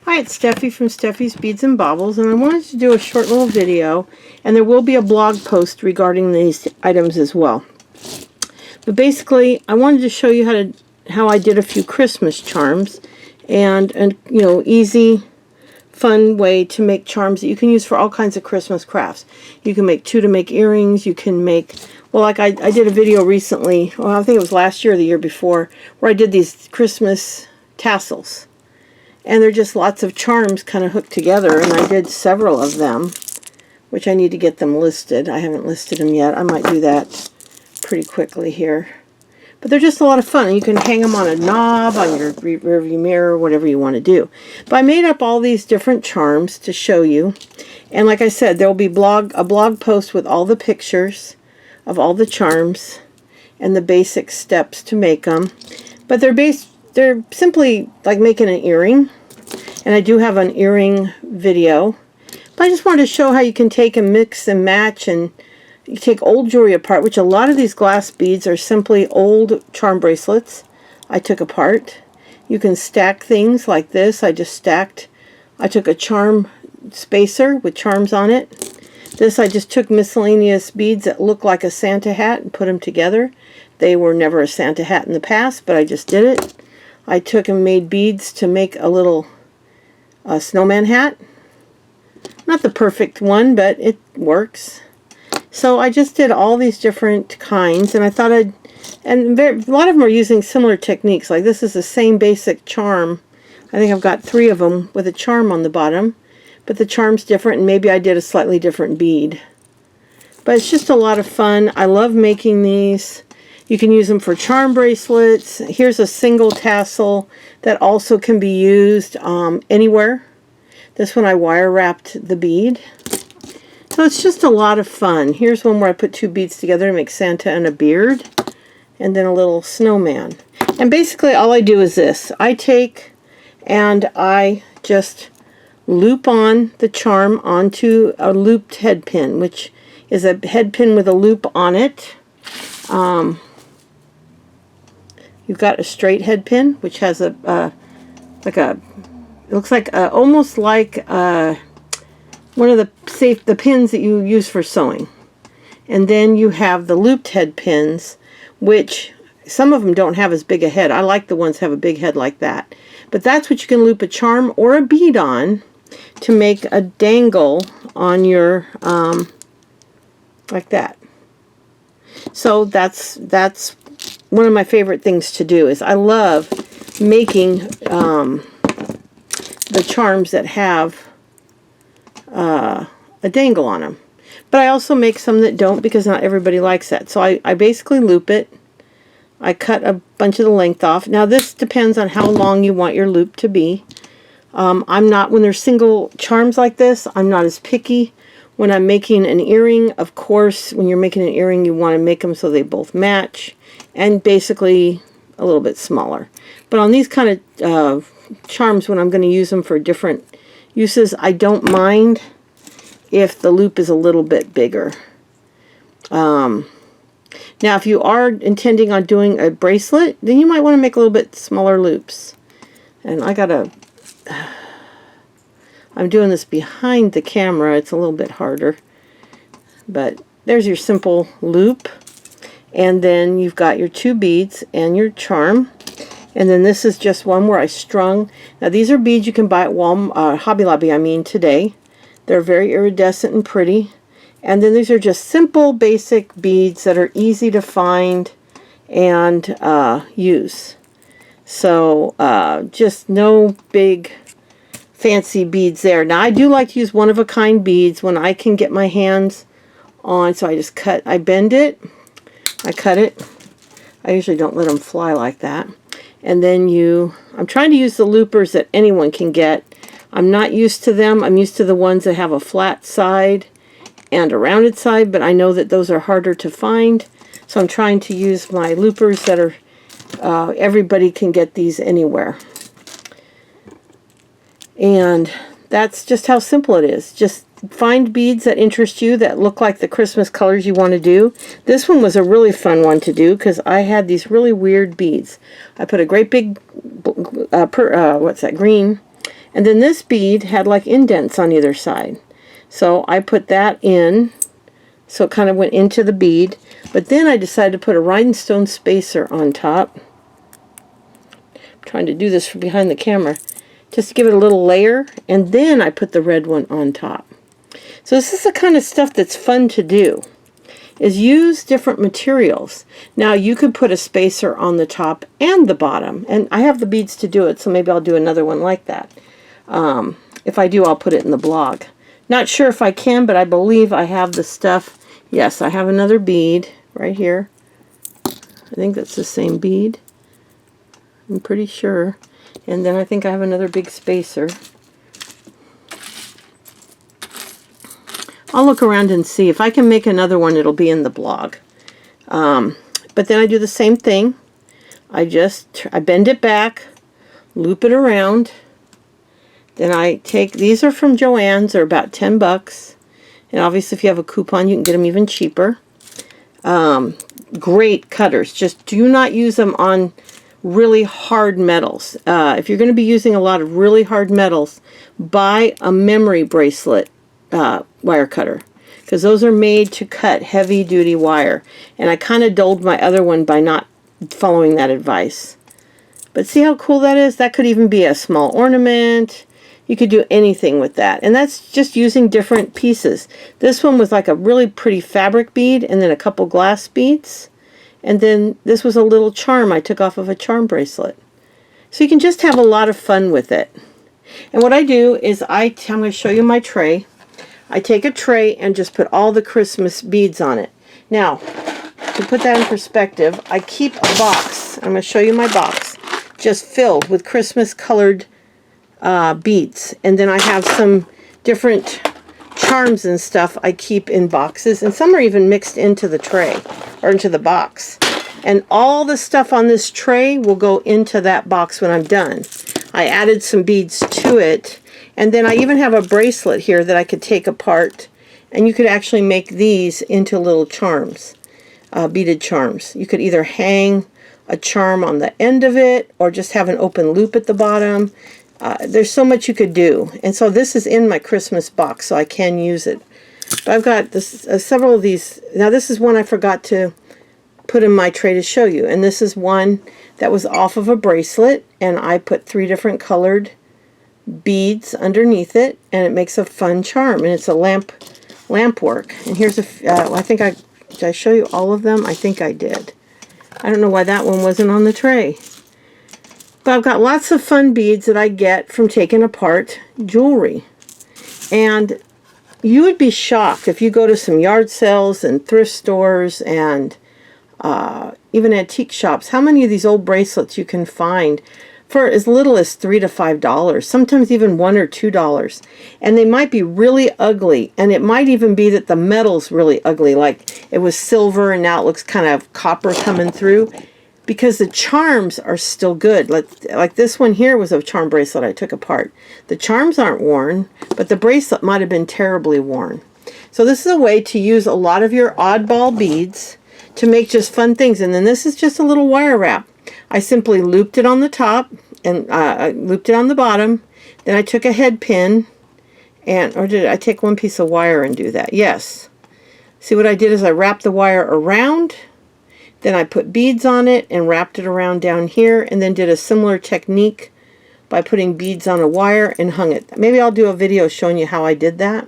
Hi, it's Steffi from Steffi's Beads and Baubles, and I wanted to do a short little video, and there will be a blog post regarding these items as well. But basically, I wanted to show you how I did a few Christmas charms, and easy, fun way to make charms that you can use for all kinds of Christmas crafts. You can make two to make earrings. You can make, well, like I did a video recently, well, I think it was last year or the year before, where I did these Christmas tassels. And they're just lots of charms kind of hooked together, and I did several of them, which I need to get them listed. I haven't listed them yet. I might do that pretty quickly here. But they're just a lot of fun, and you can hang them on a knob, on your rearview mirror, whatever you want to do. But I made up all these different charms to show you. And like I said, there will be a blog post with all the pictures of all the charms and the basic steps to make them. But they're simply like making an earring. And I do have an earring video. But I just wanted to show how you can take and mix and match, and you take old jewelry apart, which a lot of these glass beads are simply old charm bracelets I took apart. You can stack things like this. I took a charm spacer with charms on it. This I just took miscellaneous beads that look like a Santa hat and put them together. They were never a Santa hat in the past, but I just did it. I took and made beads to make a little snowman hat. Not the perfect one, but it works. So I just did all these different kinds, and I thought a lot of them are using similar techniques. Like this is the same basic charm. I think I've got 3 of them with a charm on the bottom, but the charm's different, and maybe I did a slightly different bead. But it's just a lot of fun. I love making these. You can use them for charm bracelets. Here's a single tassel that also can be used anywhere. This one I wire wrapped the bead. So it's just a lot of fun. Here's one where I put 2 beads together to make Santa and a beard, and then a little snowman. And basically all I do is this. I take and I just loop on the charm onto a looped head pin, which is a head pin with a loop on it. You've got a straight head pin, which has it looks like almost like one of the pins that you use for sewing. And then you have the looped head pins, which some of them don't have as big a head. I like the ones that have a big head like that. But that's what you can loop a charm or a bead on to make a dangle on your, like that. So that's one of my favorite things to do. Is I love making the charms that have a dangle on them. But I also make some that don't, because not everybody likes that. So I basically loop it. I cut a bunch of the length off. Now this depends on how long you want your loop to be. I'm not, when there's single charms like this, I'm not as picky. When I'm making an earring, of course, when you're making an earring, you want to make them so they both match, and basically a little bit smaller. But on these kind of charms, when I'm going to use them for different uses, I don't mind if the loop is a little bit bigger. Now, if you are intending on doing a bracelet, then you might want to make a little bit smaller loops. And I'm doing this behind the camera. It's a little bit harder. But there's your simple loop. And then you've got your 2 beads and your charm. And then this is just one where I strung. Now these are beads you can buy at Hobby Lobby, today. They're very iridescent and pretty. And then these are just simple, basic beads that are easy to find and use. So just no big fancy beads there. Now I do like to use one-of-a-kind beads when I can get my hands on. So I bend it, I cut it. I usually don't let them fly like that. And then I'm trying to use the loopers that anyone can get. I'm not used to them. I'm used to the ones that have a flat side and a rounded side, but I know that those are harder to find. So I'm trying to use my loopers that are, everybody can get these anywhere. And that's just how simple it is. Just find beads that interest you, that look like the Christmas colors you want to do. This one was a really fun one to do because I had these really weird beads. I put a great big, green, And then this bead had like indents on either side. So I put that in, so it kind of went into the bead. But then I decided to put a rhinestone spacer on top. I'm trying to do this from behind the camera, just to give it a little layer. And then I put the red one on top. So this is the kind of stuff that's fun to do, is use different materials. Now you could put a spacer on the top and the bottom, and I have the beads to do it, so maybe I'll do another one like that. If I do, I'll put it in the blog. Not sure if I can, but I believe I have the stuff. Yes, I have another bead right here. I think that's the same bead. I'm pretty sure. And then I think I have another big spacer. I'll look around and see. If I can make another one, it'll be in the blog. But then I do the same thing. I bend it back, loop it around. Then I take, these are from Joann's, they're about 10 bucks. And obviously if you have a coupon, you can get them even cheaper. Great cutters. Just do not use them on really hard metals. If you're going to be using a lot of really hard metals, buy a memory bracelet wire cutter, because those are made to cut heavy duty wire. And I kind of dulled my other one by not following that advice. But see how cool that is? That could even be a small ornament. You could do anything with that. And that's just using different pieces. This one was like a really pretty fabric bead, and then a couple glass beads. And then this was a little charm I took off of a charm bracelet. So you can just have a lot of fun with it. And what I do is I'm going to show you my tray. I take a tray and just put all the Christmas beads on it. Now, to put that in perspective, I keep a box. I'm going to show you my box, just filled with Christmas colored beads. And then I have some different charms and stuff I keep in boxes, and some are even mixed into the tray or into the box. And all the stuff on this tray will go into that box when I'm done. I added some beads to it, and then I even have a bracelet here that I could take apart, and you could actually make these into little charms, beaded charms. You could either hang a charm on the end of it or just have an open loop at the bottom. There's so much you could do. And so this is in my Christmas box, so I can use it. But I've got this, several of these. Now this is one I forgot to put in my tray to show you. And this is one that was off of a bracelet, and I put 3 different colored beads underneath it, and it makes a fun charm. And it's a lamp work. And here's I think did I show you all of them? I think I did. I don't know why that one wasn't on the tray. But I've got lots of fun beads that I get from taking apart jewelry. And you would be shocked if you go to some yard sales and thrift stores and even antique shops, how many of these old bracelets you can find for as little as $3 to $5, sometimes even $1 or $2. And they might be really ugly, and it might even be that the metal's really ugly, like it was silver and now it looks kind of copper coming through, because the charms are still good. Like this one here was a charm bracelet I took apart. The charms aren't worn, but the bracelet might have been terribly worn. So this is a way to use a lot of your oddball beads to make just fun things. And then this is just a little wire wrap. I simply looped it on the top and I looped it on the bottom. Then I took a head pin, or did I take one piece of wire and do that? Yes. See what I did is I wrapped the wire around, then I put beads on it and wrapped it around down here, and then did a similar technique by putting beads on a wire and hung it. Maybe I'll do a video showing you how I did that.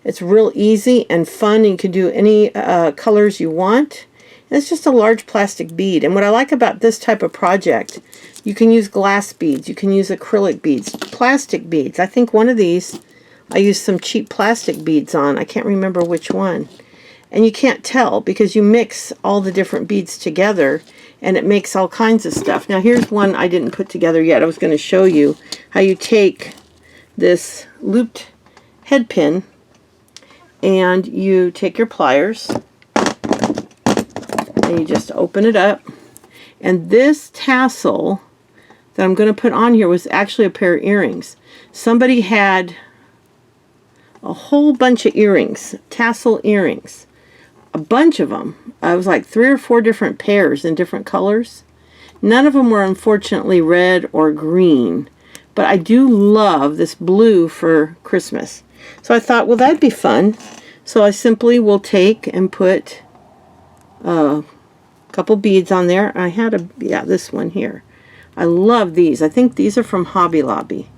It's real easy and fun, and you can do any colors you want. And it's just a large plastic bead. And what I like about this type of project, you can use glass beads, you can use acrylic beads, plastic beads. I think one of these, I used some cheap plastic beads on. I can't remember which one. And you can't tell because you mix all the different beads together and it makes all kinds of stuff. Now here's one I didn't put together yet. I was going to show you how you take this looped head pin and you take your pliers and you just open it up. And this tassel that I'm going to put on here was actually a pair of earrings. Somebody had a whole bunch of earrings, tassel earrings. A bunch of them. It was like 3 or 4 different pairs in different colors. None of them were unfortunately red or green, but I do love this blue for Christmas. So I thought, well, that'd be fun. So I simply will take and put a couple beads on there. I had this one here. I love these. I think these are from Hobby Lobby.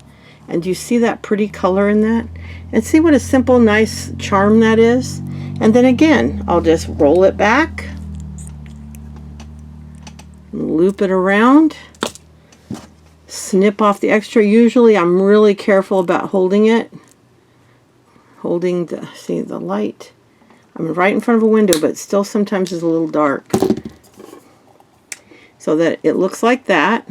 And do you see that pretty color in that? And see what a simple, nice charm that is? And then again, I'll just roll it back, loop it around, snip off the extra. Usually I'm really careful about holding it. Holding the, see the light. I'm right in front of a window, but still sometimes is a little dark. So that it looks like that.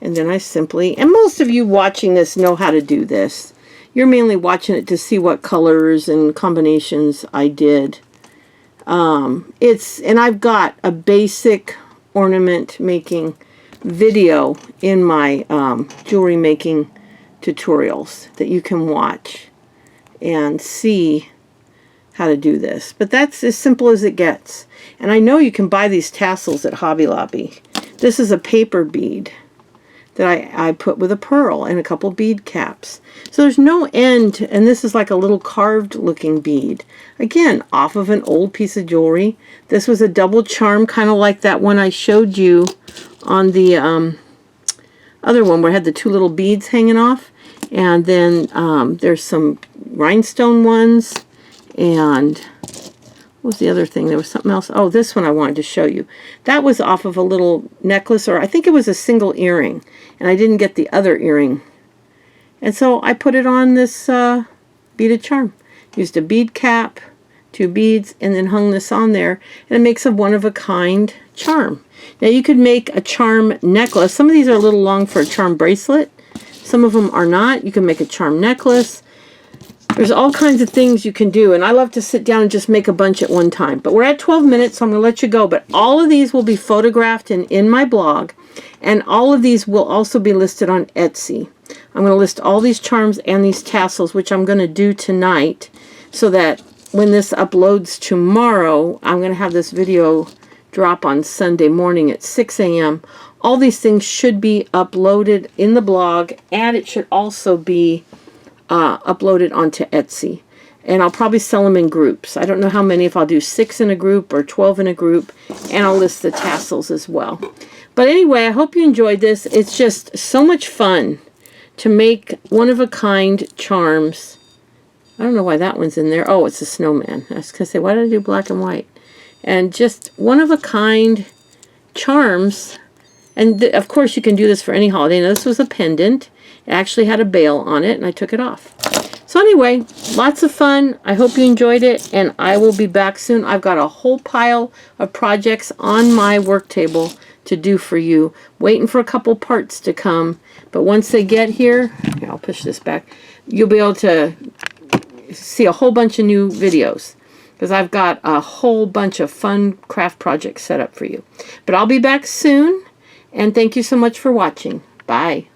And then I simply, and most of you watching this know how to do this. You're mainly watching it to see what colors and combinations I did. And I've got a basic ornament making video in my jewelry making tutorials that you can watch and see how to do this. But that's as simple as it gets. And I know you can buy these tassels at Hobby Lobby. This is a paper bead that I put with a pearl and a couple bead caps. So there's no end, and this is like a little carved looking bead. Again, off of an old piece of jewelry. This was a double charm, kind of like that one I showed you on the other one where I had the two little beads hanging off. And then there's some rhinestone ones, and what was the other thing? There was something else. Oh, this one I wanted to show you. That was off of a little necklace, or I think it was a single earring, and I didn't get the other earring. And so I put it on this beaded charm. Used a bead cap, 2 beads, and then hung this on there, and it makes a one-of-a-kind charm. Now you could make a charm necklace. Some of these are a little long for a charm bracelet. Some of them are not. You can make a charm necklace. There's all kinds of things you can do, and I love to sit down and just make a bunch at one time. But we're at 12 minutes, so I'm going to let you go. But all of these will be photographed and in my blog, and all of these will also be listed on Etsy. I'm going to list all these charms and these tassels, which I'm going to do tonight, so that when this uploads tomorrow, I'm going to have this video drop on Sunday morning at 6 a.m. All these things should be uploaded in the blog, and it should also be uploaded onto Etsy. And I'll probably sell them in groups. I don't know how many, if I'll do 6 in a group or 12 in a group, and I'll list the tassels as well. But anyway, I hope you enjoyed this. It's just so much fun to make one-of-a-kind charms. I don't know why that one's in there. Oh, it's a snowman. I was going to say, why did I do black and white? And just one-of-a-kind charms. And of course, you can do this for any holiday. Now, this was a pendant. It actually had a bail on it, and I took it off. So anyway, lots of fun. I hope you enjoyed it, and I will be back soon. I've got a whole pile of projects on my work table to do for you, waiting for a couple parts to come. But once they get here, I'll push this back, you'll be able to see a whole bunch of new videos, because I've got a whole bunch of fun craft projects set up for you. But I'll be back soon, and thank you so much for watching. Bye.